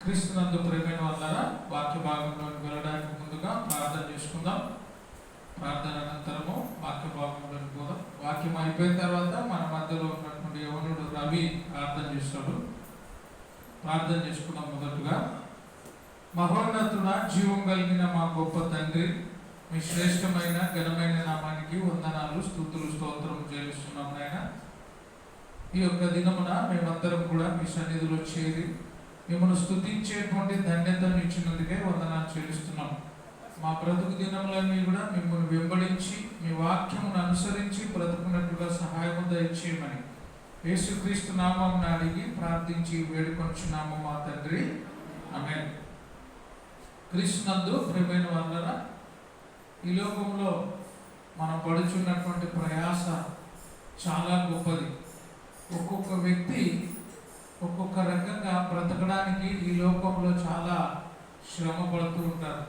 క్రీస్తునందు ప్రేమైన వాళ్ళ వాక్య భాగంలోకి వెళ్ళడానికి ముందుగా ప్రార్థన చేసుకుందాం. ప్రార్థన అనంతరము వాక్య భాగంలోకి పోదాం. వాక్యం అయిపోయిన తర్వాత మన మధ్యలో ఉన్నటువంటి యవనుడు రవి ప్రార్థన చేస్తాడు. ప్రార్థన చేసుకుందాం. మొదటగా, మహోన్నతుడ, జీవం కలిగిన మా గొప్ప తండ్రి, మీ శ్రేష్టమైన ఘనమైన నామానికి వందనాలు, స్తుతులు, స్తోత్రం చెల్లిస్తున్నాం నాయన. ఈ యొక్క దినమున మేమందరం కూడా మీ సన్నిధిలో చేరి మిమ్మల్ని స్తుతించేటువంటి ధన్యతను ఇచ్చినందుకే వందనాలు చెల్లిస్తున్నాం. మా బ్రతుకు దినములన్నీ కూడా మిమ్మల్ని వెంబడించి మీ వాక్యమును అనుసరించి బ్రతుకున్నట్టుగా సహాయము దయచేయమని యేసుక్రీస్తు నామమున అడిగి ప్రార్థించి వేడుకొంచున్నాము మా తండ్రి, ఆమేన్. క్రీస్తునందు ప్రియమైన వాళ్ళరా, ఈ లోకంలో మనం పడుచున్నటువంటి ప్రయాస చాలా గొప్పది. ఒక్కొక్క వ్యక్తి ఒక్కొక్క రకంగా బ్రతకడానికి ఈ లోకంలో చాలా శ్రమ పడుతూ ఉంటారు.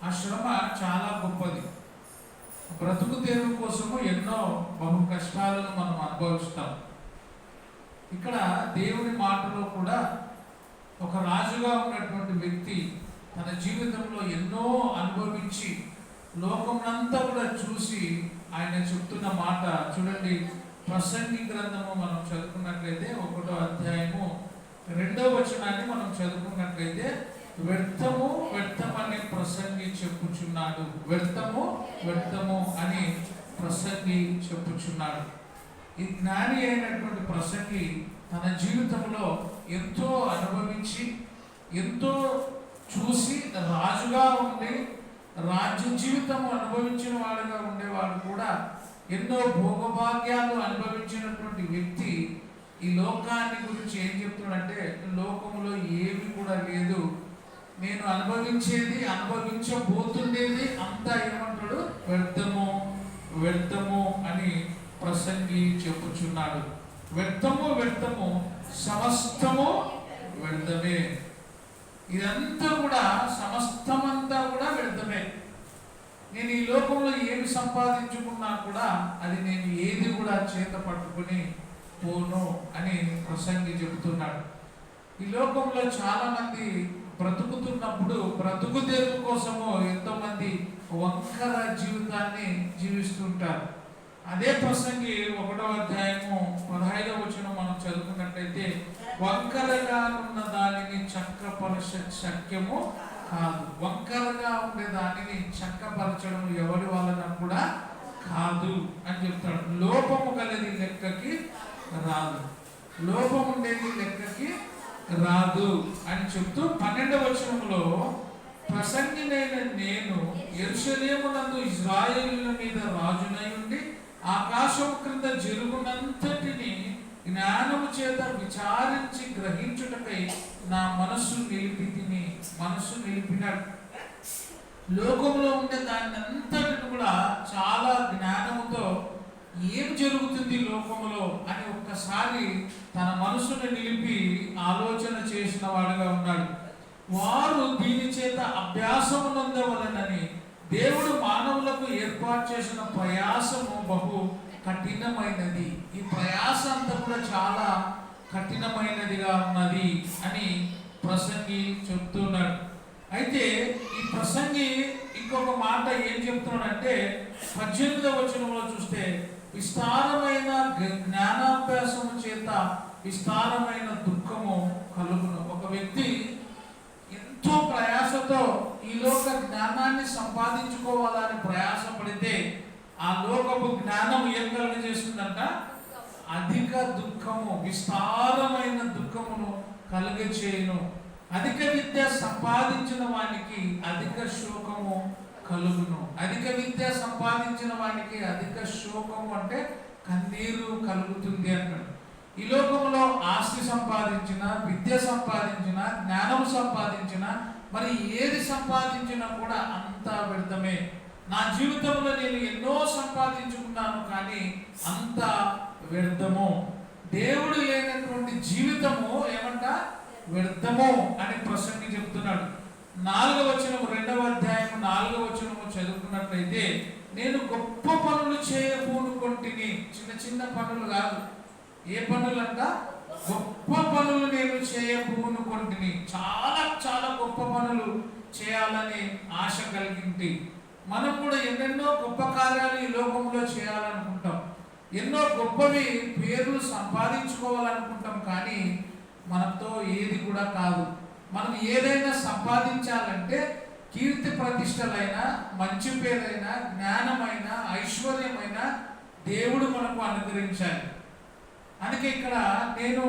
ఆ శ్రమ చాలా గొప్పది. బ్రతుకు తెరువు కోసము ఎన్నో బహు కష్టాలను మనం అనుభవిస్తాం. ఇక్కడ దేవుని మాటలో కూడా ఒక రాజుగా ఉన్నటువంటి వ్యక్తి తన జీవితంలో ఎన్నో అనుభవించి లోకమంతా కూడా చూసి ఆయన చెప్తున్న మాట చూడండి. ప్రసంగి గ్రంథము మనం చదువుకున్నట్లయితే 1వ అధ్యాయము 2వ వచనాన్ని మనం చదువుకున్నట్లయితే, వ్యర్థము వ్యర్థమని ప్రసంగి చెప్పుచున్నాడు. వ్యర్థము వ్యర్థము అని ప్రసంగి చెప్పుచున్నాడు. ఈ జ్ఞాని అయినటువంటి ప్రసంగి తన జీవితంలో ఎంతో అనుభవించి ఎంతో చూసి రాజుగా ఉండి రాజ్య జీవితం అనుభవించిన వాడుగా ఉండేవాడు కూడా ఎన్నో భోగభాగ్యాలు అనుభవించినటువంటి వ్యక్తి ఈ లోకాన్ని గురించి ఏం చెప్తున్నాడంటే, లోకంలో ఏమి కూడా లేదు, నేను అనుభవించేది అనుభవించబోతుండేది అంతా ఏమంటాడు, వ్యర్థము వ్యర్థము అని ప్రసంగి చెప్పుచున్నాడు. వ్యర్థము వ్యర్థము సమస్తము వ్యర్థమే. ఇదంతా కూడా సమస్తమంతా కూడా వ్యర్థమే. నేను ఈ లోకంలో ఏమి సంపాదించుకున్నా కూడా అది నేను ఏది కూడా చేత పట్టుకుని పోను అని ప్రసంగి చెబుతున్నాడు. ఈ లోకంలో చాలా మంది బ్రతుకుతున్నప్పుడు బ్రతుకు తెరువు కోసము ఎంతో మంది వంకర జీవితాన్ని జీవిస్తుంటారు. అదే ప్రసంగి 1వ అధ్యాయము 15వ వచనం మనం చదువుకున్నట్లయితే, వంకరగా ఉన్న దానిని చక్కపరచ శక్యము కాదు. వంకరగా ఉండే దానిని చక్కపరచడం ఎవరి వలన కూడా కాదు అని చెప్తాడు. లోపము గలది లెక్కకి రాదు, లోపం ఉండేది లెక్కకి రాదు అని చెప్తూ 12వ వచనంలో, ప్రసంగినైన నేను యెరూషలేమునందు ఇశ్రాయేలుల మీద రాజునై ఉండి ఆకాశం క్రింద జరుగునంతటిని జ్ఞానము చేత విచారించి గ్రహించుటకై నా మనస్సు నిలిపినాడు. లోకంలో ఉండే దాన్ని అంతటిని కూడా చాలా జ్ఞానముతో ఏం జరుగుతుంది లోకంలో అని ఒక్కసారి తన మనసును నిలిపి ఆలోచన చేసిన వాడుగా ఉన్నాడు. వారు దీని చేత అభ్యాసము నందవలనని దేవుడు మానవులకు ఏర్పాటు చేసిన ప్రయాసము బహు కఠినమైనది. ఈ ప్రయాస అంతా కూడా చాలా కఠినమైనదిగా ఉన్నది అని ప్రసంగి చెప్తున్నాడు. అయితే ఈ ప్రసంగి ఇంకొక మాట ఏం చెప్తున్నాడంటే, 18వ వచనంలో చూస్తే, విస్తారమైన జ్ఞానాభ్యాసము చేత విస్తారమైన దుఃఖము కలుగును. ఒక వ్యక్తి ఎంతో ప్రయాసతో ఈ లోక జ్ఞానాన్ని సంపాదించుకోవాలని ప్రయాసపడితే ఆ లోకపు జ్ఞానం ఏం కలుగజేస్తుందంట, అధిక దుఃఖము, విస్తారమైన దుఃఖమును కలుగచేయును. అధిక విద్య సంపాదించిన వానికి అధిక శోకము కలుగును. అధిక విద్య సంపాదించిన వానికి అధిక శోకము అంటే కన్నీరు కలుగుతుంది అంటాడు. ఈ లోకంలో ఆస్తి సంపాదించిన, విద్య సంపాదించిన, జ్ఞానం సంపాదించిన, మరి ఏది సంపాదించినా కూడా అంతా వ్యర్థమే. నా జీవితంలో నేను ఎన్నో సంపాదించుకున్నాను కానీ అంతా వ్యర్థము. దేవుడు లేనటువంటి జీవితము ఏమంట, వ్యర్థము అని ప్రసంగి చెప్తున్నాడు. 4వ వచనము 2వ అధ్యాయము 4వ వచనము చదువుకున్నట్లయితే, నేను గొప్ప పనులు చేయబూనుకొంటిని. చిన్న చిన్న పనులు కాదు. ఏ పనులంట? గొప్ప పనులు నేను చేయబూనుకొంటిని. చాలా చాలా గొప్ప పనులు చేయాలని ఆశ కలిగింది. మనం కూడా ఎన్నెన్నో గొప్ప కార్యాలు ఈ లోకంలో చేయాలనుకుంటాం, ఎన్నో గొప్పవి పేర్లు సంపాదించుకోవాలనుకుంటాం. కానీ మనతో ఏది కూడా కాదు. మనం ఏదైనా సంపాదించాలంటే కీర్తి ప్రతిష్టలైన, మంచి పేరైన, జ్ఞానమైన, ఐశ్వర్యమైన దేవుడు మనకు అనుగ్రహించాలి. అందుకే ఇక్కడ నేను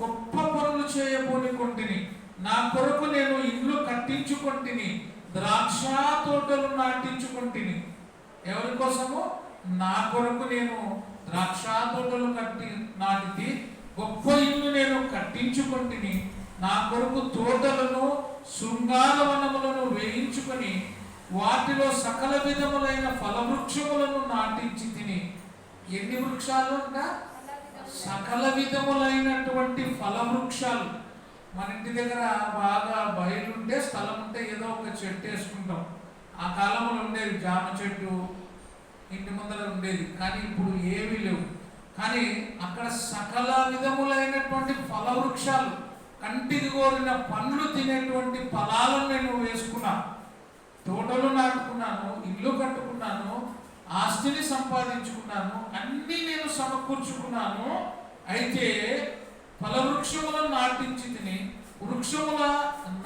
గొప్ప పనులు చేయబోనికొంటిని, నా కొరకు నేను ఇల్లు కట్టించుకొంటిని, ద్రాక్ష తోటలు నాటించుకొంటిని. ఎవరి కోసము? నా కొరకు నేను ద్రాక్ష తోటలు నాటితి, గొప్ప ఇల్లు నేను కట్టించుకొంటిని, నా కొరకు తోటలను శృంగార వనములను వేయించుకొని వాటిలో సకల విధములైన ఫలవృక్షములను నాటించి తిని. ఎన్ని వృక్షాలు అంట? సకల విధములైనటువంటి ఫలవృక్షాలు. మన ఇంటి దగ్గర బాగా బయలుంటే, స్థలం ఉంటే ఏదో ఒక చెట్టు వేసుకుంటాం. ఆ కాలంలో ఉండేది జామ చెట్టు, ఇంటి ముందర ఉండేది. కానీ ఇప్పుడు ఏమీ లేవు. కానీ అక్కడ సకల విధములైనటువంటి ఫలవృక్షాలు, కంటికి కోరిన పండ్లు తినేటువంటి ఫలాలను నేను వేసుకున్నా. తోటలు నాటుకున్నాను, ఇల్లు కట్టుకున్నాను, ఆస్తిని సంపాదించుకున్నాను, అన్నీ నేను సమకూర్చుకున్నాను. అయితే ఫలవృక్షములను నాటించి తిని, వృక్షముల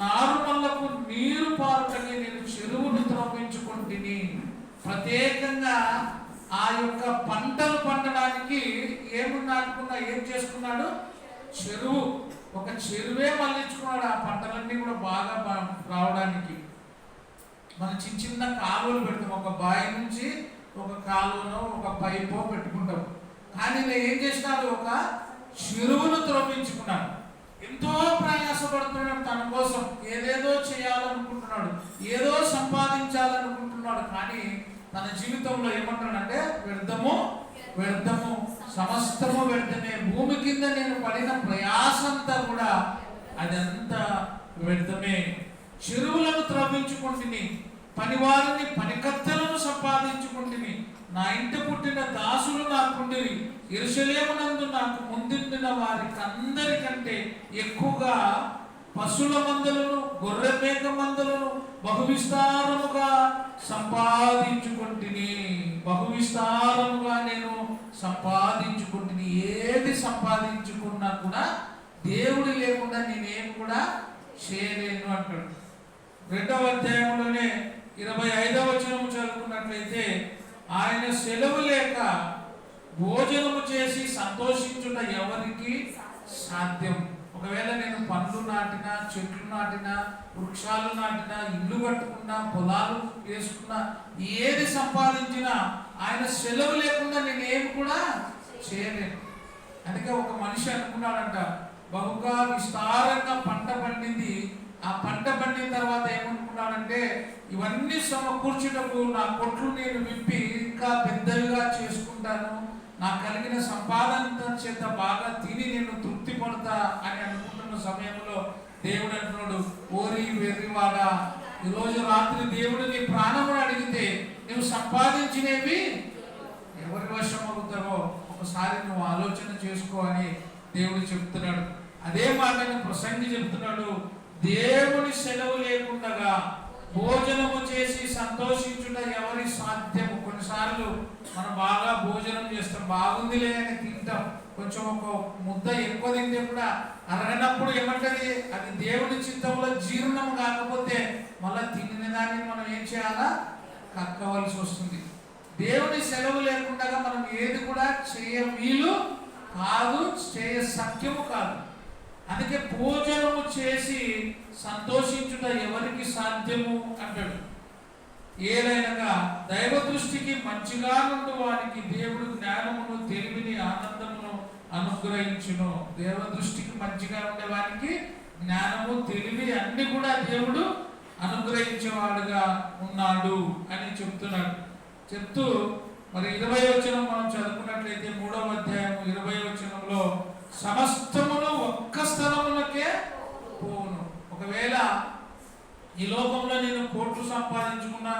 నారుమల్లకు నీరు పారుటని నేను చెరువును త్రవ్వించుకుంటుని. ప్రత్యేకంగా ఆ యొక్క పంటలు పండడానికి ఏమి నాటుకున్నా, ఏం చేసుకున్నాడు? చెరువు. ఒక చెరువే మళ్ళించుకున్నాడు ఆ పంటలన్నీ కూడా బాగా రావడానికి. మనం చిన్న చిన్న కాలువలు పెడతాం, ఒక బావి నుంచి ఒక కాలువనో ఒక పైపో పెట్టుకుంటాం. కానీ నేను ఏం చేసినాడు? ఒక చెరువును త్రవ్వించుకున్నాడు. ఎంతో ప్రయాసపడుతున్నాడు తన కోసం, ఏదేదో చేయాలనుకుంటున్నాడు, ఏదో సంపాదించాలనుకుంటున్నాడు. కానీ తన జీవితంలో ఏమంటాడంటే, వ్యర్థము వ్యర్థము, సమస్తము వ్యర్థమే. భూమి కింద నేను పడిన ప్రయాసంతా కూడా అదంతా వ్యర్థమే. చెరువులను త్రవ్వించుకుంటుని, పనివారిని, పనికత్తెలను సంపాదించుకుంటుని. నా ఇంట పుట్టిన దాసులు నాకుండిరి. యెరూషలేమునందు నాకు ముందుండిన వారికి అందరికంటే ఎక్కువగా పశువుల మందలను, గొర్రె మేక మందలను బహువిస్తారముగా సంపాదించుకుంటుని. బహువిస్తారముగా నేను సంపాదించుకుంటుని. ఏది సంపాదించుకున్నా కూడా దేవుడు లేకుండా నేనేం కూడా చేయలేను అంటాడు. 2వ అధ్యాయంలోనే 25వ వచనము చదువుకున్నట్లయితే, ఆయన సెలవు లేక భోజనము చేసి సంతోషించుట ఎవరికి సాధ్యం? ఒకవేళ నేను పండ్లు నాటినా, చెట్లు నాటినా, వృక్షాలు నాటినా, ఇల్లు కట్టుకున్నా, పొలాలు వేసుకున్నా, ఏది సంపాదించినా ఆయన సెలవు లేకుండా నేనేం కూడా చేయలేను. అందుకే ఒక మనిషి అనుకున్నాడంట, బహుగా విస్తారంగా పంట పండింది. ఆ పంట పండిన తర్వాత ఏమనుకున్నాడంటే, ఇవన్నీ సమకూర్చుటకు నా కొట్లు నేను విప్పి ఇంకా పెద్దవిగా చేసుకుంటాను, నాకు కలిగిన సంపాదన చేత బాగా తిని నేను తృప్తి పడతా అని అనుకుంటున్న సమయంలో దేవుడు అంటున్నాడు, ఓరి వెర్రివాడా, ఈరోజు రాత్రి దేవుడు నీ ప్రాణమును అడిగితే నువ్వు సంపాదించినవి ఎవరి వశం అవుతారో ఒకసారి నువ్వు ఆలోచన చేసుకో అని దేవుడు చెప్తున్నాడు. అదే మాటని ప్రసంగి చెప్తున్నాడు, దేవుని సెలవు లేకుండా భోజనము చేసి సంతోషించుట ఎవరి సాధ్యము? కొన్నిసార్లు మనం బాగా భోజనం చేస్తాం, బాగుందిలే అని తింటాం, కొంచెం ఒక ముద్ద ఎక్కువ తింటే కూడా అరగనప్పుడు ఏమంటది? అది దేవుని చిత్తంలో జీర్ణం కాకపోతే మళ్ళీ తినిన దాన్ని మనం ఏం చేయాలా? కక్కవలసి వస్తుంది. దేవుని సెలవు లేకుండా మనం ఏది కూడా చేయ వీలు కాదు, చేయ సత్యము కాదు. అందుకే భోజనము చేసి సంతోషించుట ఎవరికి సాధ్యము అంటాడు. ఏదైనా దైవ దృష్టికి మంచిగా నుండి వారికి దేవుడు జ్ఞానమును, తెలివిని, ఆనందమును అనుగ్రహించును. దేవ దృష్టికి మంచిగా ఉండే వారికి జ్ఞానము, తెలివి అన్ని కూడా దేవుడు అనుగ్రహించేవాడుగా ఉన్నాడు అని చెప్తున్నాడు. చెప్తూ మరి 20వ వచనం మనం చదువుకున్నట్లయితే 3వ అధ్యాయం 20వ వచనంలో, సమస్తమును ఒక్క స్థలములకే పోవును. ఒకవేళ ఈ లోకంలో నేను కోట్లు సంపాదించుకున్నా,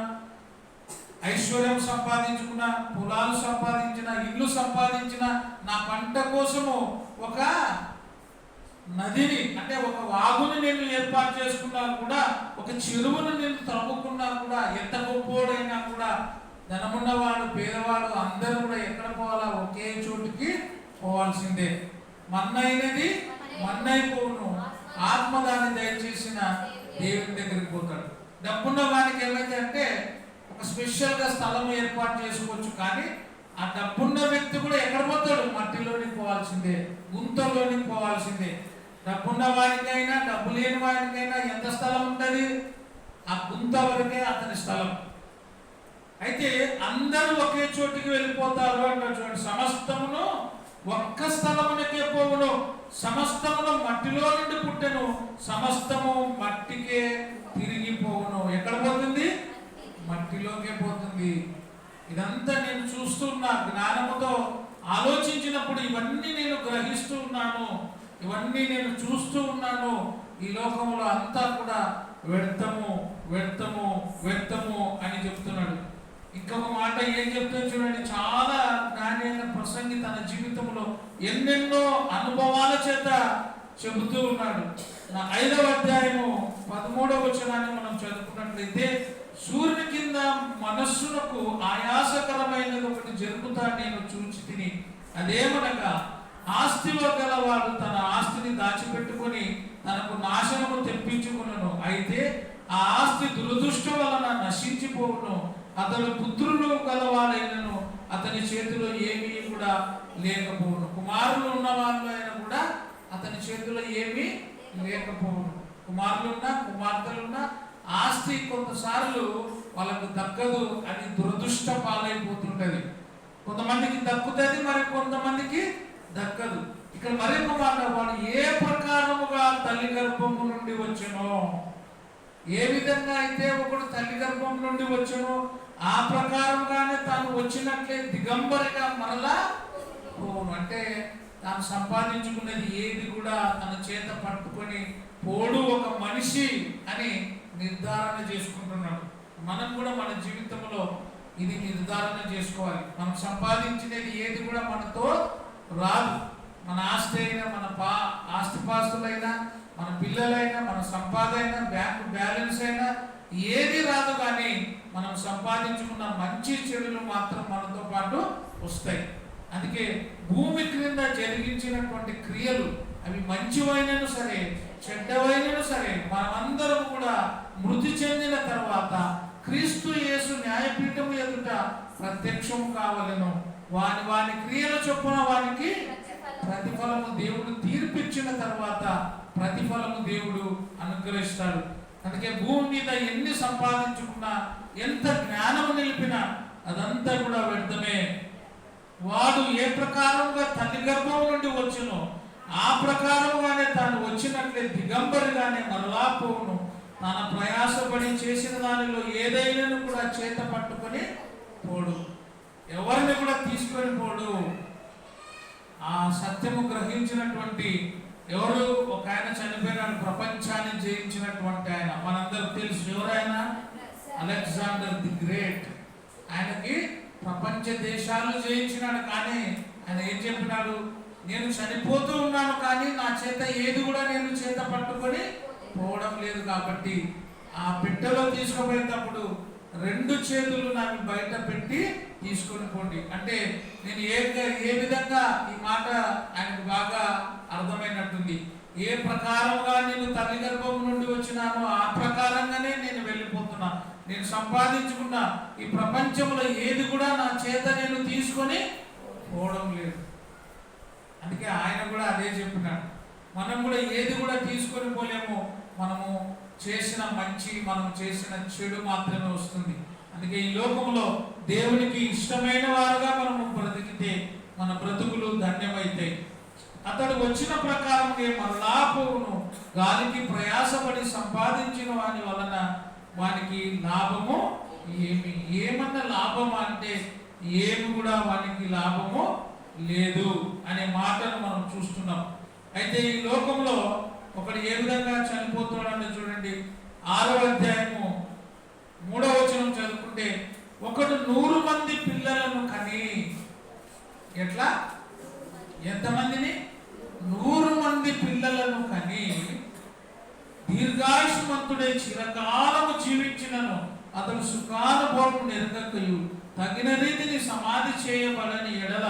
ఐశ్వర్యం సంపాదించుకున్నా, పొలాలు సంపాదించిన, ఇల్లు సంపాదించిన, నా పంట కోసము ఒక నదిని అంటే ఒక వాగుని నేను ఏర్పాటు చేసుకున్నా కూడా, ఒక చెరువును నేను త్రవ్వుకున్నా కూడా, ఎంత గొప్పోడైనా కూడా, ధనమున్నవాడు పేదవాడు అందరూ కూడా ఎక్కడ పోవాలా? ఒకే చోటుకి పోవాల్సిందే. మన్నైనది మన్నైపోవును, ఆత్మదాన్ని దయచేసిన దేవుని దగ్గరికి పోతాడు. డబ్బున్న వానికి ఏమైతే అంటే ఒక స్పెషల్గా స్థలం ఏర్పాటు చేసుకోవచ్చు, కానీ ఆ డబ్బున్న వ్యక్తి కూడా ఎక్కడ పోతాడు? మట్టిలోనికి పోవాల్సిందే, గుంతలోనికి పోవాల్సిందే. డబ్బున్న వారికైనా డబ్బు లేని వారికైనా ఎంత స్థలం ఉంటుంది? ఆ గుంత వరకే అతని స్థలం. అయితే అందరూ ఒకే చోటికి వెళ్ళిపోతారు అంటారు చూడండి. సమస్తమును ఒక్క స్థలమునకే పోవును, సమస్తమును మట్టిలో నుండి పుట్టెను, సమస్తము మట్టికే తిరిగిపోవును. ఎక్కడ పోతుంది? మట్టిలోకే పోతుంది. ఇదంతా నేను చూస్తున్నా, జ్ఞానముతో ఆలోచించినప్పుడు ఇవన్నీ నేను గ్రహిస్తూ ఉన్నాను, ఇవన్నీ నేను చూస్తూ ఉన్నాను. ఈ లోకంలో అంతా కూడా వ్యర్థము వ్యర్థము వ్యర్థము అని చెప్తున్నాడు. ఇంకొక మాట ఏం చెప్తాడు చూడండి. చాలా జ్ఞాని అయిన ప్రసంగి తన జీవితంలో ఎన్నెన్నో అనుభవాల చేత చెబుతూ ఉన్నాడు. 5వ అధ్యాయము 13వ వచనాన్ని మనం చదువుకున్నట్లయితే, సూర్యుని కింద మనస్సునకు ఆయాసకరమైనది ఒకటి జరుగుతా నేను చూచి తిని, అదేమనగా ఆస్తిలో గలవాడు తన ఆస్తిని దాచిపెట్టుకొని తనకు నాశనము తెప్పించుకును, అయితే ఆ ఆస్తి దురదృష్టం వలన నశించిపోవును. అతడు పుత్రులు గలవాడైనను అతని చేతిలో ఏమీ కూడా లేకపోవును. కుమారులు ఉన్న వాళ్ళు అయినా కూడా అతని చేతిలో ఏమీ లేకపోవును. కుమారులున్నా కుమార్తెలున్నా ఆస్తి కొంతసార్లు వాళ్ళకు దక్కదు, అది దురదృష్ట పాలైపోతుంటది. కొంతమందికి దక్కుతుంది, మరి కొంతమందికి దక్కదు. ఇక్కడ మరొక మాట, వాడు ఏ ప్రకారముగా తల్లి గర్భము నుండి వచ్చెనో, ఏ విధంగా అయితే ఒకడు తల్లి గర్భం నుండి వచ్చెనో ఆ ప్రకారంగానే తాను వచ్చినట్లే దిగంబరిగా మరలా పోను. అంటే తాను సంపాదించుకున్నది ఏది కూడా తన చేత పట్టుకొని పోడు ఒక మనిషి అని నిర్ధారణ చేసుకుంటున్నాడు. మనం కూడా మన జీవితంలో ఇది నిర్ధారణ చేసుకోవాలి. మనం సంపాదించినది ఏది కూడా మనతో రాదు. మన ఆస్తి అయినా, మన ఆస్తిపాస్తులైనా, మన పిల్లలైనా, మన సంపాదైనా, బ్యాంకు బ్యాలెన్స్ అయినా ఏది రాదు. కానీ మనం సంపాదించుకున్న మంచి చెడులు మాత్రం మనతో పాటు వస్తాయి. అందుకే భూమి క్రింద జరిగించినటువంటి క్రియలు అవి మంచివైనను సరే చెడ్డవైనను సరే మనమందరం కూడా మృతి చెందిన తర్వాత క్రీస్తు యేసు న్యాయపీఠము ఎదుట ప్రత్యక్షం కావలెను. వాని క్రియల చొప్పున వానికి ప్రతిఫలము దేవుడు తీర్పిచ్చిన తర్వాత ప్రతిఫలము దేవుడు అనుగ్రహిస్తాడు. అందుకే భూమి మీద ఎన్ని సంపాదించుకున్నా, ఎంత జ్ఞానము నిలిపినా అదంతా కూడా వ్యర్థమే. వాడు ఏ ప్రకారంగా తల్లి గర్భం నుండి వచ్చునో ఆ ప్రకారంగానే తాను వచ్చినట్లే దిగంబరిగానే మరలా పోవును. తన ప్రయాసపడి చేసిన దానిలో ఏదైనా కూడా చేత పట్టుకొని పోడు, ఎవరిని కూడా తీసుకొని పోడు. ఆ సత్యము గ్రహించినటువంటి ఎవరు? ఒక ఆయన చనిపోయినాడు, ప్రపంచాన్ని జయించినటువంటి ఆయన, మనందరూ తెలుసు. ఎవరైనా? Alexander the great. ఆయనకి ప్రపంచ దేశాలు జయించినాడు. కానీ ఆయన ఏం చెప్పినాడు? నేను చనిపోతూ ఉన్నాను, కానీ నా చేత ఏది కూడా నేను చేత పట్టుకొని పోవడం లేదు. కాబట్టి ఆ పెట్టెలో తీసుకుపోయేటప్పుడు 2 చేతులు నాకు బయట పెట్టి తీసుకొని పోండి. అంటే నేను ఏ విధంగా, ఈ మాట ఆయనకు బాగా అర్థమైనట్టుంది. ఏ ప్రకారంగా నేను తల్లి గర్భం నుండి వచ్చినానో ఆ ప్రకారంగానే నేను వెళ్ళిపోతున్నా. నేను సంపాదించుకున్న ఈ ప్రపంచంలో ఏది కూడా నా చేత నేను తీసుకొని పోవడం లేదు. అందుకే ఆయన కూడా అదే చెప్పినాడు. మనం కూడా ఏది కూడా తీసుకొని పోలేము. మనము చేసిన మంచి, మనం చేసిన చెడు మాత్రమే వస్తుంది. అందుకే ఈ లోకంలో దేవునికి ఇష్టమైన వారుగా మనము బ్రతికితే మన బ్రతుకులు ధన్యమైతాయి. అతడు వచ్చిన ప్రకారం మరలా పోవును. గాలికి ప్రయాసపడి సంపాదించిన వాని వలన వానికి లాభము ఏమన్నా లాభమా అంటే ఏమి కూడా వానికి లాభము లేదు అనే మాటను మనం చూస్తున్నాం. అయితే ఈ లోకంలో ఒకడు ఏ విధంగా చనిపోతున్నాడో చూడండి. 6వ అధ్యాయము 3వ వచనం చదువుకుంటే, ఒకడు 100 మంది పిల్లలను కని, ఎట్లా? ఎంతమందిని? 100 మంది పిల్లలను కని దీర్ఘాయుష్మంతుడై చిరకాలము జీవించినను అతడు సుఖానుభవం ఎరుగకయు తగిన రీతిని సమాధి చేయబడని ఎడల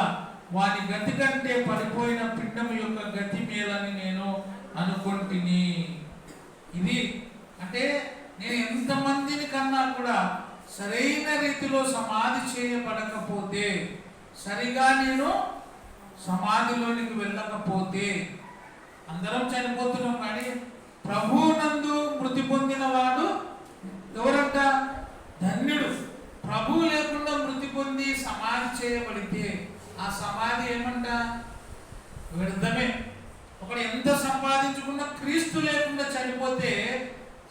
వాని గతి కంటే పడిపోయిన పిండం యొక్క గతి మేలని నేను అనుకుంటుని. ఇది అంటే నేను ఎంతమందిని కన్నా కూడా సరైన రీతిలో సమాధి చేయబడకపోతే, సరిగా నేను సమాధిలోనికి వెళ్ళకపోతే, అందరం చనిపోతున్నాం కానీ ప్రభువునందు మృతి పొందిన వాడు ఎవరంట? ధన్యుడు. ప్రభువు లేకుండా మృతి పొంది సమాధి చేయబడితే ఆ సమాధి ఏమంట? వ్యర్థమే. ఒకడు ఎంత సంపాదించుకున్నా క్రీస్తు లేకుండా చనిపోతే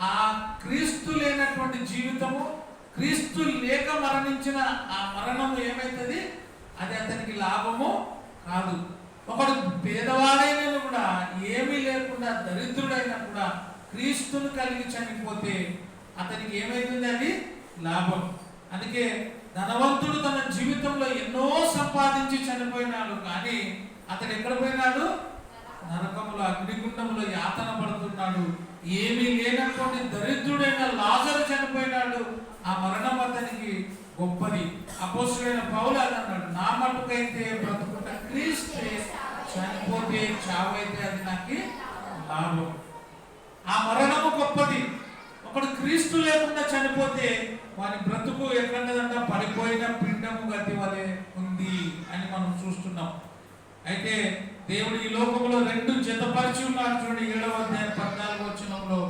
ఆ క్రీస్తు లేనటువంటి జీవితము, క్రీస్తు లేక మరణించిన ఆ మరణము ఏమైతుంది? అది అతనికి లాభము కాదు. ఒకడు పేదవాడైనా కూడా, ఏమీ లేకుండా దరిద్రుడైనా కూడా క్రీస్తును కలిగి చనిపోతే అతనికి ఏమైతుంది? అది లాభం. అందుకే ధనవంతుడు తన జీవితంలో ఎన్నో సంపాదించి చనిపోయినాడు, కానీ అతడు ఎక్కడ పోయినాడు? నరకములో, అగ్నిగుండంలో యాతన పడుతున్నాడు. ఏమీ లేనటువంటి దరిద్రుడైన లాజరు చనిపోయినాడు. ఆ మరణం అతనికి గొప్పది. అపోస్తలుడైన పౌలు అన్నాడు, నా మట్టుకైతే బ్రతుకుట క్రీస్తే, చనిపోతే చావైతే అది నాకు లాభం. ఆ మరణము గొప్పది. ఒకడు క్రీస్తు లేకుండా చనిపోతే వాని బ్రతుకు ఎక్కడంటే పడిపోయిన పిండము గతి వలె ఉంది అని మనం చూస్తున్నాం. అయితే దేవుడు ఈ లోకంలో రెండు జతపరిచి ఉన్నాడు. చూడండి 7వ అధ్యాయం 14వ వచనంలో,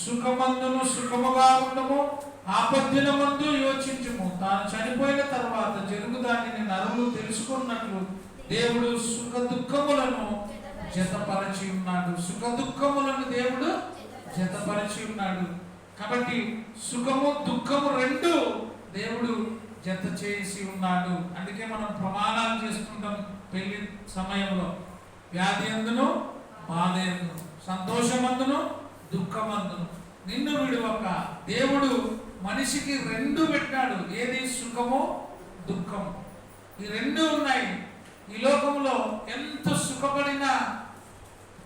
సుఖమందును సుఖముగా ఉండము, ఆపద్దినమందు యోచించుము, తాను చనిపోయిన తర్వాత జరుగుదానిని నరులు తెలుసుకున్నట్లు దేవుడు సుఖ దుఃఖములను జతపరిచి ఉన్నాడు. సుఖ దుఃఖములను దేవుడు జతపరిచి ఉన్నాడు. కాబట్టి సుఖము దుఃఖము రెండు దేవుడు జత చేసి ఉన్నాడు. అందుకే మనం ప్రమాణాలు చేసుకుంటాం పెళ్లి సమయంలో, వ్యాధి అందును బాధ అందును, సంతోషమందును దుఃఖమందును నిన్ను విడువక. దేవుడు మనిషికి రెండు పెట్టాడు. ఏది? సుఖము దుఃఖము. ఈ రెండు ఉన్నాయి. ఈ లోకంలో ఎంత సుఖపడినా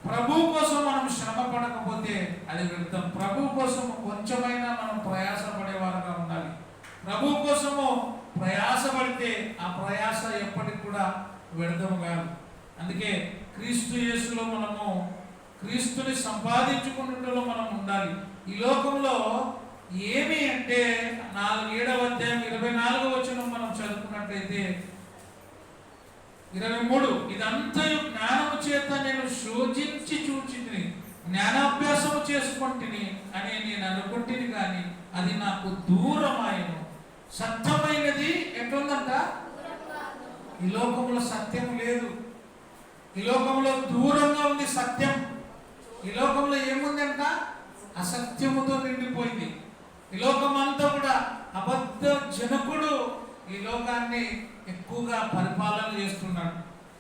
ప్రభు కోసం మనం శ్రమ పడకపోతే అది వ్యర్థం. ప్రభు కోసం కొంచెమైనా మనం ప్రయాసపడేవారుగా ఉండాలి. ప్రభు కోసము ప్రయాసపడితే ఆ ప్రయాస ఎప్పటికి కూడా వ్యర్థం కాదు. అందుకే క్రీస్తు యేసులో మనము క్రీస్తుని సంపాదించుకున్నట్లో మనం ఉండాలి. ఈ లోకంలో ఏమి అంటే 7వ అధ్యాయం 24వ వచనం మనం చదువుకున్నట్లయితే 23, ఇదంతయు జ్ఞానము చేత నేను శోధించి చూచితిని, జ్ఞానాభ్యాసము చేసుకుంటుని అని నేను అనుకుంటుని, కానీ అది నాకు దూరమాయను. సత్యమైనది ఎట్లుందంట? ఈ లోకంలో సత్యం లేదు. ఈ లోకంలో దూరంగా ఉంది సత్యం. ఈ లోకంలో ఏముందంట? అసత్యముతో నిండిపోయింది. ఈ లోకం అంతా కూడా అబద్ధ జనకుడు ఈ లోకాన్ని ఎక్కువగా పరిపాలన చేస్తున్నాడు.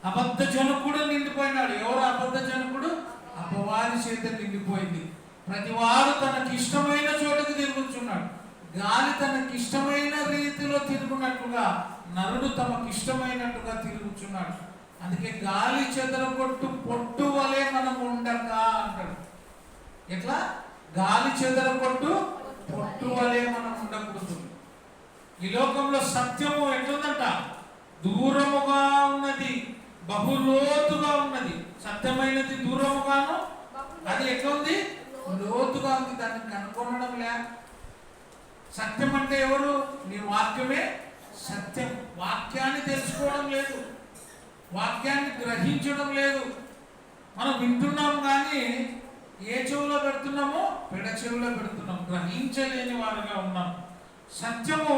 అబద్ధ జనకుడు నిండిపోయినాడు. ఎవరు అబద్ధ జనకుడు? అపవాది చేత నిండిపోయింది. ప్రతి వారు తనకి ఇష్టమైన చోటుకు తిరుగుతున్నాడు. గాలి తనకి ఇష్టమైన రీతిలో తిరుగునట్లుగా నరుడు తమకు ఇష్టమైనట్టుగా తిరుగుతున్నాడు. అందుకే గాలి చెదరగొట్టు పొట్టు వలె మనం ఉండక అంటాడు. ఎట్లా? గాలి చెదరగొట్టు పొట్టు వలె మనం ఉండకూడదు. ఈ లోకంలో సత్యము ఎట్లుందంట? దూరముగా ఉన్నది, బహులోతుగా ఉన్నది. సత్యమైనది దూరముగాను, అది ఎట్లా ఉంది? లోతుగా ఉంది. దాన్ని కనుక్కొనడం లే. సత్యం అంటే ఎవరు? నీ వాక్యమే సత్యం. వాక్యాన్ని తెలుసుకోవడం లేదు, వాక్యాన్ని గ్రహించడం లేదు. మనం వింటున్నాం కానీ ఏ చెవులో పెడుతున్నామో పెడ చెవులో పెడుతున్నాం. గ్రహించలేని వారుగా ఉన్నాం. సత్యము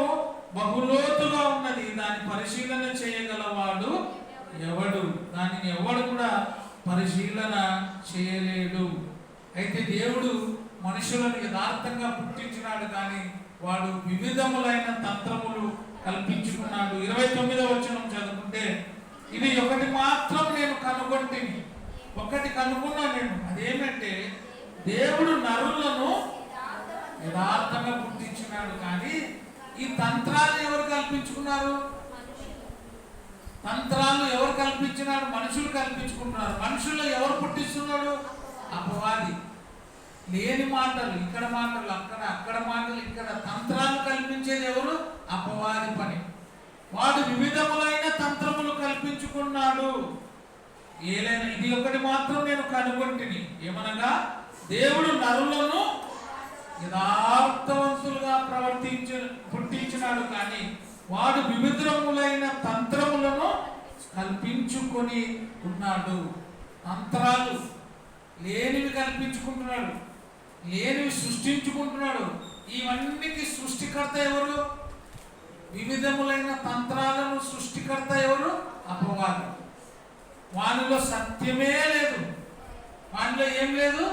బహులోతుగా ఉన్నది, దాని పరిశీలన చేయగలవాడు ఎవడు? దానిని ఎవడు కూడా పరిశీలన చేయలేడు. అయితే దేవుడు మనుషులను యథార్థంగా పుట్టించినాడు, కానీ వాడు వివిధములైన తంత్రములు కల్పించుకున్నాడు. 29వ వచనం చదువుకుంటే, ఇది ఒకటి మాత్రం నేను కనుగొంటిని, ఒకటి కనుగొన్నా నేను, అదేమంటే దేవుడు నరులను యథార్థంగా పుట్టించినాడు, కానీ ఈ తంత్రాలు ఎవరు కల్పించుకున్నారు? తంత్రాలు ఎవరు కల్పించినాడు? మనుషులు కల్పించుకుంటున్నారు. మనుషుల్లో ఎవరు పుట్టిస్తున్నాడు? అపవాది. లేని మాటలు, ఇక్కడ మాటలు అక్కడ, అక్కడ మాటలు ఇక్కడ, తంత్రాలు కల్పించేది ఎవరు? అపవాది పని. వాడు వివిధములైన తంత్రములు కల్పించుకున్నాడు. ఏలైనా ఇది ఒకటి మాత్రం నేను కనుగొంటిని, ఏమనగా దేవుడు నరులను యథార్థవంతులుగా పుట్టించినాడు, కానీ వాడు వివిధములైన తంత్రములను కల్పించుకొని ఉన్నాడు. తంత్రాలు లేనివి కల్పించుకుంటున్నాడు, లేనివి సృష్టించుకుంటున్నాడు. ఇవన్నీకి సృష్టికర్త ఎవరు? వివిధములైన తంత్రాలను సృష్టికర్త ఎవరు? అపవాది. వానిలో సత్యమే లేదు, వానిలో ఏం లేదు,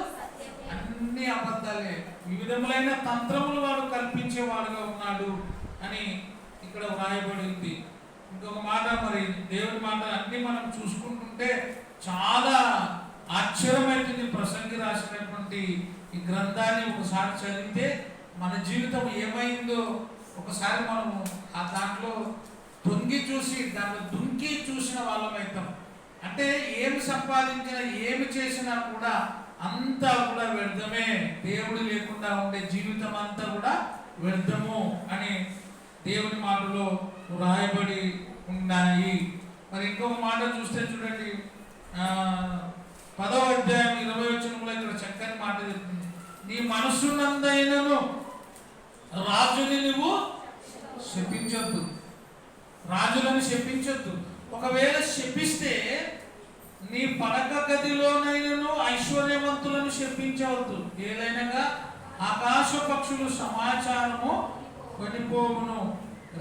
అన్ని అబద్ధాలే. వివిధములైన తంత్రములు వాడు కల్పించేవాడుగా ఉన్నాడు అని ఇక్కడ వ్రాయబడింది. ఇంకొక మాట, మరి దేవుడి మాట అన్ని మనం చూసుకుంటుంటే చాలా ఆశ్చర్యమైంది. ప్రసంగి రాసినటువంటి ఈ గ్రంథాన్ని ఒకసారి చదివితే మన జీవితం ఏమైందో ఒకసారి మనము ఆ దాంట్లో తొంగి చూసి దాంట్లో దుంకి చూసిన వాళ్ళమైతాం. అంటే ఏమి సంపాదించినా ఏమి చేసినా కూడా అంతా కూడా వ్యర్థమే, దేవుడు లేకుండా ఉండే జీవితం అంతా కూడా వ్యర్థము అని దేవుని మాటలో రాయబడి ఉన్నాయి. మరి ఇంకొక మాట చూస్తే చూడండి, 10వ అధ్యాయం 20వ వచనంలో ఇక్కడ చక్కని మాట చెప్తుంది. నీ మనస్సునందైనను రాజుని నువ్వు శపించొద్దు, రాజులను శపించొద్దు. ఒకవేళ శపిస్తే నీ పడక గదిలోనైనను ఐశ్వర్యవంతులను శపించవద్దు. ఏలైనగా ఆకాశ పక్షులు సమాచారము కొనిపోవును,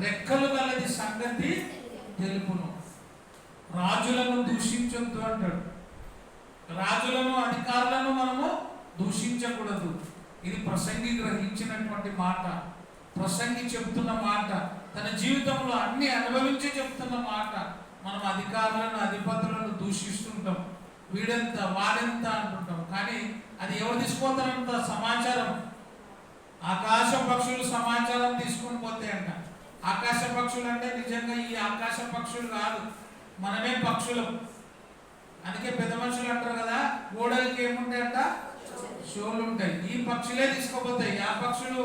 రెక్కలు గలది సంగతి తెలుపును. రాజులను దూషించొద్దు అంటాడు. రాజులను, అధికారులను మనము దూషించకూడదు. ఇది ప్రసంగి గ్రహించినటువంటి మాట, ప్రసంగి చెప్తున్న మాట, తన జీవితంలో అన్ని అనుభవించి చెప్తున్న మాట. మనం అధికారులను, అధిపతులను దూషిస్తుంటాం, వీడెంత వాడెంత అంటుంటాం. కానీ అది ఎవరు తీసుకుపోతారంట? సమాచారం. ఆకాశ పక్షులు సమాచారం తీసుకుని పోతాయంట. ఆకాశ పక్షులు అంటే నిజంగా ఈ ఆకాశ పక్షులు కాదు, మనమే పక్షులు. అందుకే పెద్ద మనుషులు అంటారు కదా, గోడలకి ఏముంటాయంట? షోలు ఉంటాయి. ఈ పక్షులే తీసుకుపోతాయి. ఆ పక్షులు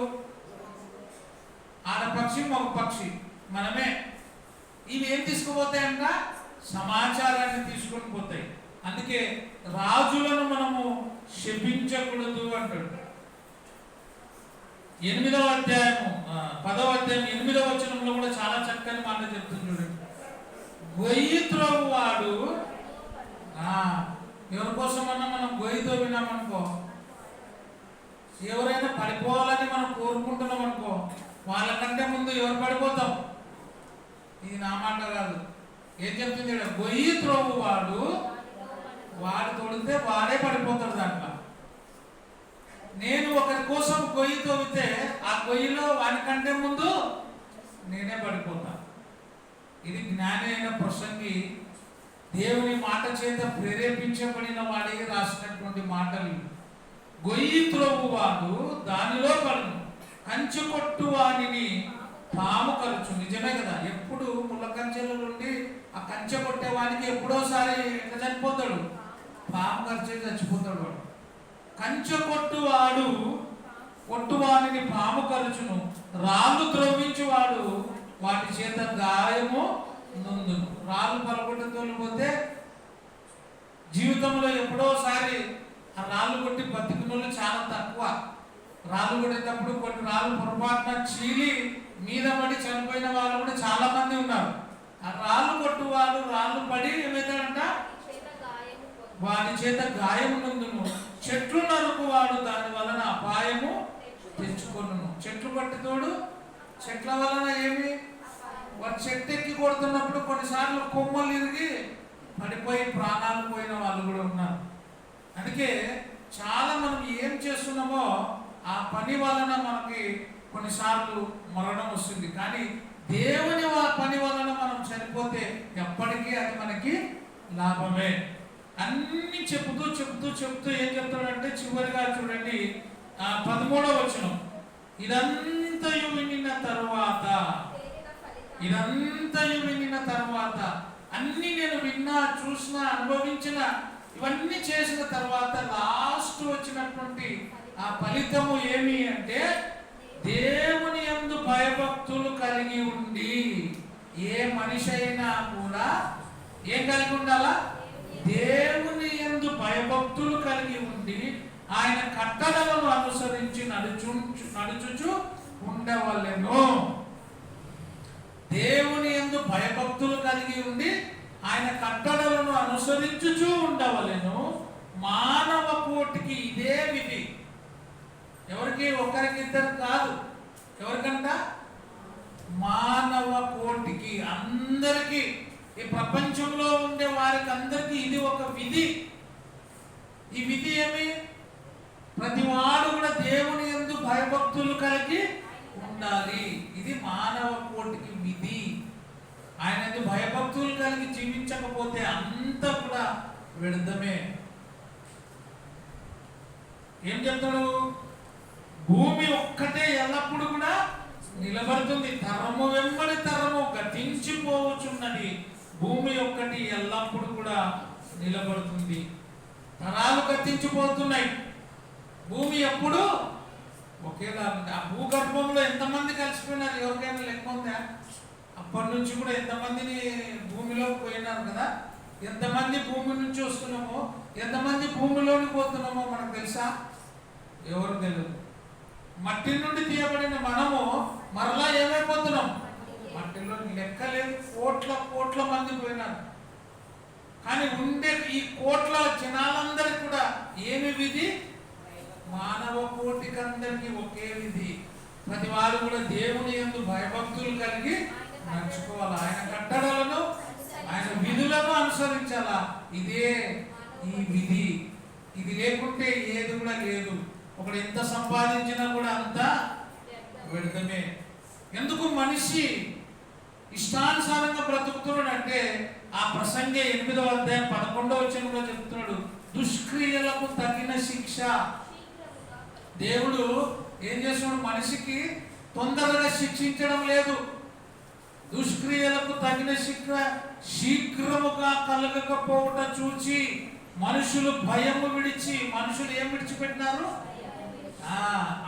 ఆడపక్షి, మగ పక్షి మనమే. ఇవి ఏం తీసుకుపోతాయంట? సమాచారాన్ని తీసుకొని పోతాయి. అందుకే రాజులను మనము శపించకూడదు అంటాడు. 8వ అధ్యాయము 10వ అధ్యాయం 8వ వచనంలో కూడా చాలా చక్కని మాట చెప్తుంది చూడండి. గొయ్యి త్రోవువాడు, ఎవరి కోసమన్నా మనం గొయ్యి తోవినామనుకో, ఎవరైనా పడిపోవాలని మనం కోరుకుంటున్నాం అనుకో, వాళ్ళకంటే ముందు ఎవరు పడిపోతాం? ఇది నా మాట కాదు, ఏం చెప్తుంది? గొయ్యి త్రోవువాడు, వాడు తోడితే వాడే పడిపోతాడు దాంట్లో. నేను ఒకరి కోసం గొయ్యి తోవితే ఆ గొయ్యిలో వాడికంటే ముందు నేనే పడిపోతా. ఇది జ్ఞాని అయిన ప్రసంగి దేవుని మాట చేత ప్రేరేపించబడిన వాడికి రాసినటువంటి మాటలు. గొయ్యి త్రోవువాడు దానిలో పడును, కంచె కొట్టు వాడిని పాము కరుచు. నిజమే కదా, ఎప్పుడు ముళ్ళ కంచెల నుండి ఆ కంచె కొట్టేవాడికి ఎప్పుడోసారి ఎట్లా చనిపోతాడు? పాము కరిచే చచ్చిపోతాడు వాడు. కంచె కొట్టువాడు కొట్టువాడిని పాము కరుచును, రాళ్ళు త్రవ్వించువాడు వాటి చేత గాయము నొందును. రాళ్ళు పలగొట్టి తోలిపోతే జీవితంలో ఎప్పుడోసారి ఆ రాళ్ళు కొట్టి బతికిన వాళ్ళు చాలా తక్కువ. రాళ్ళు కొట్టేటప్పుడు కొన్ని రాళ్ళు పొరపాటున చీలి మీద పడి చనిపోయిన వాళ్ళు కూడా చాలా మంది ఉన్నారు. ఆ రాళ్ళు కొట్టువాడు రాళ్ళు పడి ఏమవుతాడంట? వాటి చేత గాయము నందును. చెట్లు నరుకువాడు దాని వలన అపాయము తెచ్చుకొనును. చెట్లు పట్టితోడు చెట్ల వలన ఏమి? వాడు చెట్టు ఎక్కి కొడుతున్నప్పుడు కొన్నిసార్లు కొమ్మలు ఇరిగి పడిపోయి ప్రాణాలు పోయిన వాళ్ళు కూడా ఉన్నారు. అందుకే చాలా మనం ఏం చేస్తున్నామో ఆ పని వలన మనకి కొన్నిసార్లు మరణం వస్తుంది. కానీ దేవుని పని వలన మనం చనిపోతే ఎప్పటికీ అది మనకి లాభమే. అన్ని చెప్తూ చెప్తూ చెప్తూ ఏం చెప్తాడంటే చివరిగా చూడండి 13వ వచనం. ఇదంతయు వినిన తరువాత అన్నీ నేను విన్నా, చూసిన, అనుభవించిన, ఇవన్నీ చేసిన తర్వాత లాస్ట్ వచ్చినటువంటి ఆ ఫలితము ఏమి అంటే దేవుని యందు భయభక్తులు కలిగి ఉండి. ఏ మనిషి అయినా కూడా ఏం కలిగి ఉండాలా? దేవుని యందు భయభక్తులు కలిగి ఉండి ఆయన కట్టడలను అనుసరించి నడుచుచు ఉండవలెను. దేవుని యందు భయభక్తులు కలిగి ఉండి ఆయన కట్టడలను అనుసరించుచూ ఉండవలెను. మానవ కోటికి ఇదే విధి. ఎవరికి? ఒకరికి, ఇద్దరు కాదు. ఎవరికంట? మానవ కోటికి, అందరికీ, ఈ ప్రపంచంలో ఉండే వారికి అందరికీ ఇది ఒక విధి. ఈ విధి ఏమి? ప్రతి వాడు కూడా దేవుని యందు భయభక్తులు కలిగి ఉండాలి. ఇది మానవ కోటికి విధి. ఆయన భయభక్తులు కలిగి జీవించకపోతే అంతా కూడా వ్యర్థమే. ఏం చెప్తాడు? భూమి ఒక్కటే ఎల్లప్పుడు కూడా నిలబడుతుంది, తరము వెంబడి తరము గతించిపోవచ్చున్నది. భూమి ఒక్కటి ఎల్లప్పుడు కూడా నిలబడుతుంది. తరాలు గతించిపోతున్నాయి. భూమి ఎప్పుడు ఒకేలా ఉంది. ఆ భూగర్భంలో ఎంతమంది కలిసిపోయినారు? ఎవరికైనా లెక్క ఉందా? అప్పటి నుంచి కూడా ఎంతమందిని భూమిలోకి పోయినారు కదా. ఎంతమంది భూమి నుంచి వస్తున్నామో, ఎంతమంది భూమిలోకి పోతున్నామో మనకు తెలుసా? ఎవరు తెలియదు. మట్టి నుండి తీయబడిన మనము మరలా ఏమైపోతున్నాం? మట్టిలో లెక్క లేదు. కోట్ల కోట్ల మంది పోయినారు. కానీ ఉండే ఈ కోట్ల జనాలందరికీ కూడా ఏమి విధి? మానవ కోటికి అందరికీ ఒకే విధి. ప్రతి వారు కూడా దేవుని యందు భయభక్తులు కలిగి నడుచుకోవాలా. ఆయన కట్టడలను, ఆయన విధులను అనుసరించాలా. ఇదే ఈ విధి. ఇది లేకుంటే ఏది కూడా లేదు. ఒకడు ఎంత సంపాదించినా కూడా అంతా వ్యర్థమే. ఎందుకు మనిషి ఇష్టానుసారంగా బ్రతుకుతున్నాడు అంటే ఆ ప్రసంగే 8వ అధ్యాయం 11వ వచనంలో చెప్తున్నాడు, దుష్క్రియలకు తగిన శిక్ష. దేవుడు ఏం చేస్తున్నాడు? మనిషికి తొందరగా శిక్షించడం లేదు. దుష్క్రియలకు తగిన శిక్ష శీఘ్రముగా కలగకపోవట చూచి మనుషులు భయము విడిచి, మనుషులు ఏం విడిచిపెట్టినారు?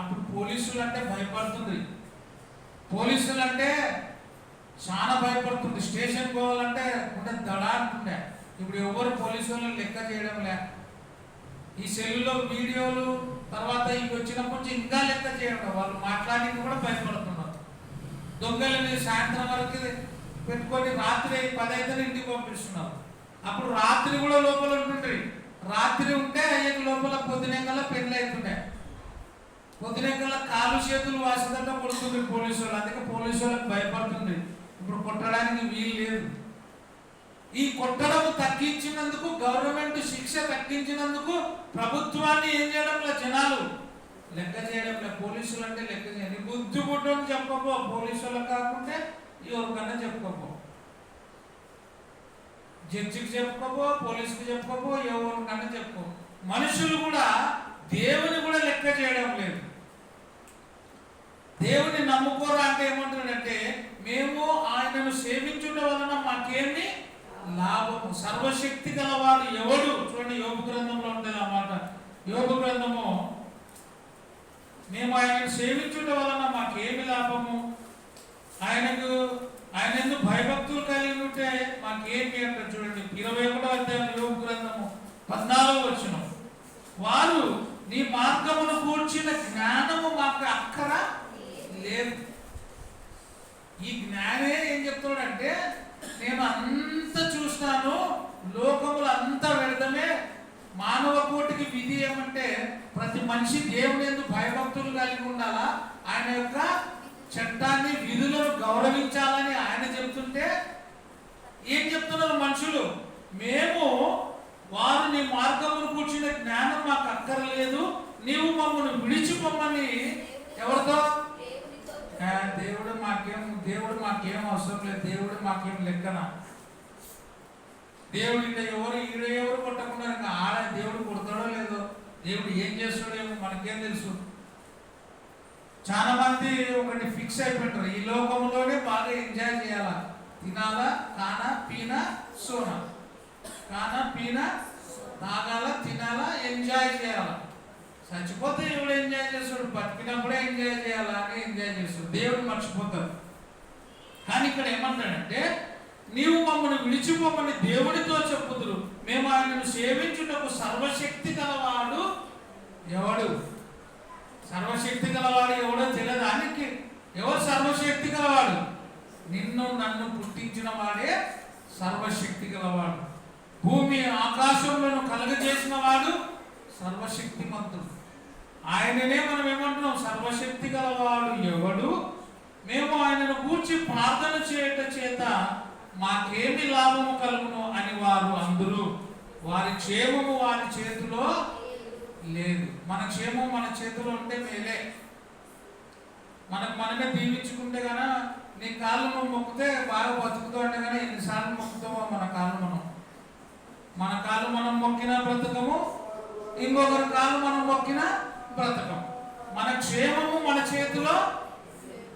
అప్పుడు పోలీసులు అంటే భయపడుతుంది. పోలీసులు అంటే చాలా భయపడుతుంది. స్టేషన్ పోవాలంటే ఉంటే దడా అంటుండే. ఇప్పుడు ఎవరు పోలీసులను లెక్క చేయడం లే. ఈ సెల్లులో వీడియోలు తర్వాత ఇవి వచ్చినప్పటి నుంచి ఇంకా లెక్క చేయడం. వాళ్ళు మాట్లాడి కూడా భయపడుతున్నారు. దొంగలని సాయంత్రం వరకు పెట్టుకొని రాత్రి 10 అయితే ఇంటికి పంపిస్తున్నారు. అప్పుడు రాత్రి కూడా లోపల ఉంటుండ్రి. రాత్రి ఉంటే అయ్యకి లోపల పొద్దునెక్కల పెళ్ళి అవుతుండే. పొద్దునెక్కల కాలు చేతులు వాసిదంగా కొడుతుంది పోలీసు వాళ్ళు. అందుకే పోలీసు వాళ్ళకి భయపడుతుంది. ఇప్పుడు కొట్టడానికి వీలు లేదు. ఈ కొట్టడం తగ్గించినందుకు, గవర్నమెంట్ శిక్ష తగ్గించినందుకు ప్రభుత్వాన్ని ఏం చేయడం లేదు, జనాలు లెక్క చేయడం లేదు. పోలీసులు అంటే లెక్క చేయాలి. బుద్ధి పుట్టని చెప్పబో, పోలీసు వాళ్ళకి కాకుంటే ఎవరికన్నా చెప్పుకోపో, జడ్జికి చెప్పుకోపో, పోలీసుకి చెప్పుకోపో, ఎవరికన్నా చెప్పుకో. మనుషులు కూడా దేవుని కూడా లెక్క చేయడం లేదు. దేవుని నమ్ముకోరా అంటే ఏమంటున్నాడంటే, మేము ఆయనను సేవించుట వలన మాకేమి లాభము? సర్వశక్తి గలవాడు ఎవడు? చూడండి, యోబు గ్రంథంలో ఉంటుంది ఆ మాట. యోబు గ్రంథము, మేము ఆయనను సేవించుట వలన మాకేమి లాభము? ఆయన ఎందుకు భయభక్తులు కలిగి ఉంటే మాకేమి అంటే చూడండి, 21వ అధ్యాయం యోబు గ్రంథము 14వ వచనం, వారు నీ మార్గమును కూర్చిన జ్ఞానము మాకు అక్కర లేదు. ఈ జ్ఞానే ఏం చెప్తాడంటే, నేను అంత చూస్తాను, లోకములు అంతా వ్యర్థమే. మానవ కోటికి విధి ఏమంటే ప్రతి మనిషి దేవుని యందు భయభక్తులు కలిగి ఉండాలా. ఆయన యొక్క చట్టాన్ని, విధులను గౌరవించాలని ఆయన చెప్తుంటే ఏం చెప్తున్నారు మనుషులు? మేము వారు నీ మార్గమును కూర్చున్న జ్ఞానం మాకు అక్కర్లేదు, నీవు మమ్మల్ని విడిచిపోమని. ఎవరితో? దేవుడు మాకేం అవసరం లేదు, దేవుడు మాకేం లెక్కన. దేవుడు ఎవరు కొట్టకుండా ఆడ దేవుడు కొడతాడో లేదో, దేవుడు ఏం చేస్తాడేమో మనకేం తెలుసు. చాలా మంది ఒకటి ఫిక్స్ అయిపోయింటారు, ఈ లోకంలోనే బాగా ఎంజాయ్ చేయాలా, తినాలా, కానా, పీనా, సోనా. కానా పీనా, తాగాల, తినాలా, ఎంజాయ్ చేయాలా. చచ్చిపోతే ఎవడు ఎంజాయ్ చేస్తాడు? బతికినప్పుడే ఎంజాయ్ చేయాలా అని ఎంజాయ్ చేస్తాడు. దేవుడు మర్చిపోతాడు. కానీ ఇక్కడ ఏమంటాడంటే, నీవు మమ్మల్ని విడిచిపోమని దేవుడితో చెప్పుదురు, మేము ఆయనను సేవించుటకు సర్వశక్తి గలవాడు ఎవడు? సర్వశక్తి గలవాడు ఎవడో తెలియదు. ఆయనకి ఎవరు సర్వశక్తి గలవాడు? నిన్ను నన్ను పుట్టించిన వాడే సర్వశక్తి గలవాడు. భూమి ఆకాశములను కలుగజేసిన వాడు సర్వశక్తిమంతుడు. ఆయననే మనం ఏమంటున్నాం? సర్వశక్తి గలవాడు ఎవడు? మేము ఆయనను కూర్చి ప్రార్థన చేయట చేత మాకేమి లాభము కలుగును అని వారు అందరూ. వారి క్షేమము వారి చేతిలో లేదు. మన క్షేమం మన చేతిలో ఉంటే మేలే. మనకు మనమే దీవించుకుంటే కనుక నీ కాళ్ళు నువ్వు మొక్కితే బాగా బతుకుతావు అంటే కానీ ఎన్నిసార్లు మొక్కుతావో మన కాళ్ళు మనం మొక్కినా బ్రతకము, ఇంకొకరి కాళ్ళు మనం మొక్కినా బ్రతకం. మన క్షేమము మన చేతిలో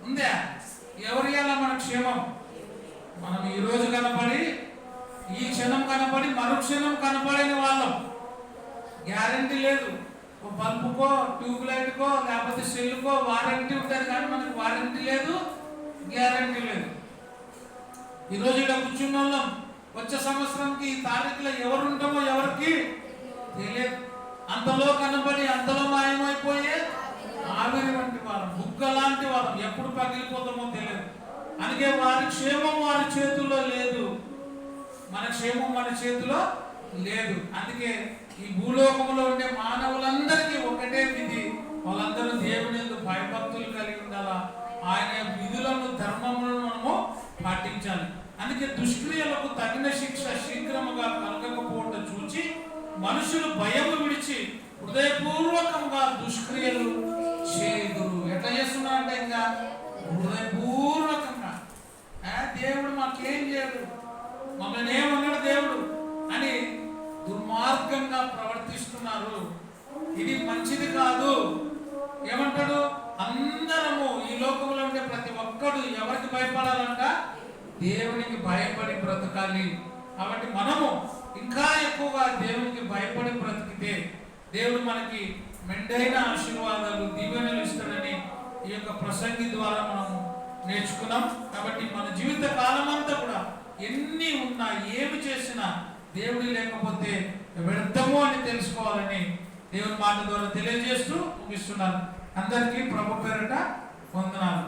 ఉందా? ఎవరి అలా మన క్షేమం? మనం ఈరోజు కనపడి, ఈ క్షణం కనపడి, మరుక్షణం కనపడని వాళ్ళం. గ్యారంటీ లేదు. ఒక బల్బుకో, ట్యూబ్ లైట్కో, లేకపోతే సెల్కో వారంటీ ఉంటుంది, కానీ మనకు వారంటీ లేదు, గ్యారంటీ లేదు. ఈరోజు ఇక్కడ కూర్చున్న వాళ్ళం వచ్చే సంవత్సరానికి ఈ తారీఖులో ఎవరు ఉంటామో ఎవరికి తెలియదు. అంతలో కనబడి అంతలో మాయమైపోయే ఆవిరి వంటి వాళ్ళం, బుగ్గ లాంటి వాళ్ళం, ఎప్పుడు పగిలిపోతామో తెలియదు. అందుకే వారి క్షేమం వారి చేతుల్లో లేదు, మన క్షేమం మన చేతిలో లేదు. అందుకే ఈ భూలోకంలో ఉండే మానవులందరికీ ఒకటే విధి, వాళ్ళందరూ దేవుని యందు భయభక్తులు కలిగి ఉండాలా, ఆయన విధులను ధర్మములను మనము పాటించాలి. అందుకే దుష్క్రియలకు తగిన శిక్ష శీఘ్రముగా కలగకపోవడం చూచి మనుషులు భయము విడిచి హృదయపూర్వకంగా దుష్క్రియలు చేయుదురు. ఎట్లా చేస్తున్నారంటే ఇంకా హృదయపూర్వకంగా. దేవుడు మాకేం చేయడు, మమ్మల్ని ఏమన్నాడు దేవుడు అని దుర్మార్గంగా ప్రవర్తిస్తున్నారు. ఇది మంచిది కాదు. ఏమంటాడు? అందరము ఈ లోకంలో ఉండే ప్రతి ఒక్కడు ఎవరికి భయపడాలంట? దేవునికి భయపడి బ్రతకాలి. కాబట్టి మనము ఇంకా ఎక్కువగా దేవునికి భయపడి బ్రతికితే దేవుడు మనకి మెండైన ఆశీర్వాదాలు, దీవెనలు ఇస్తాడని ఈ యొక్క ప్రసంగి ద్వారా మనము నేర్చుకున్నాం. కాబట్టి మన జీవిత కాలం అంతా కూడా ఎన్ని ఉన్నా ఏమి చేసినా దేవుడి లేకపోతే వ్యర్థము అని తెలుసుకోవాలని దేవుని మాట ద్వారా తెలియజేస్తూ ముగిస్తున్నాను. అందరికీ ప్రభు పేరిట వందనాలు.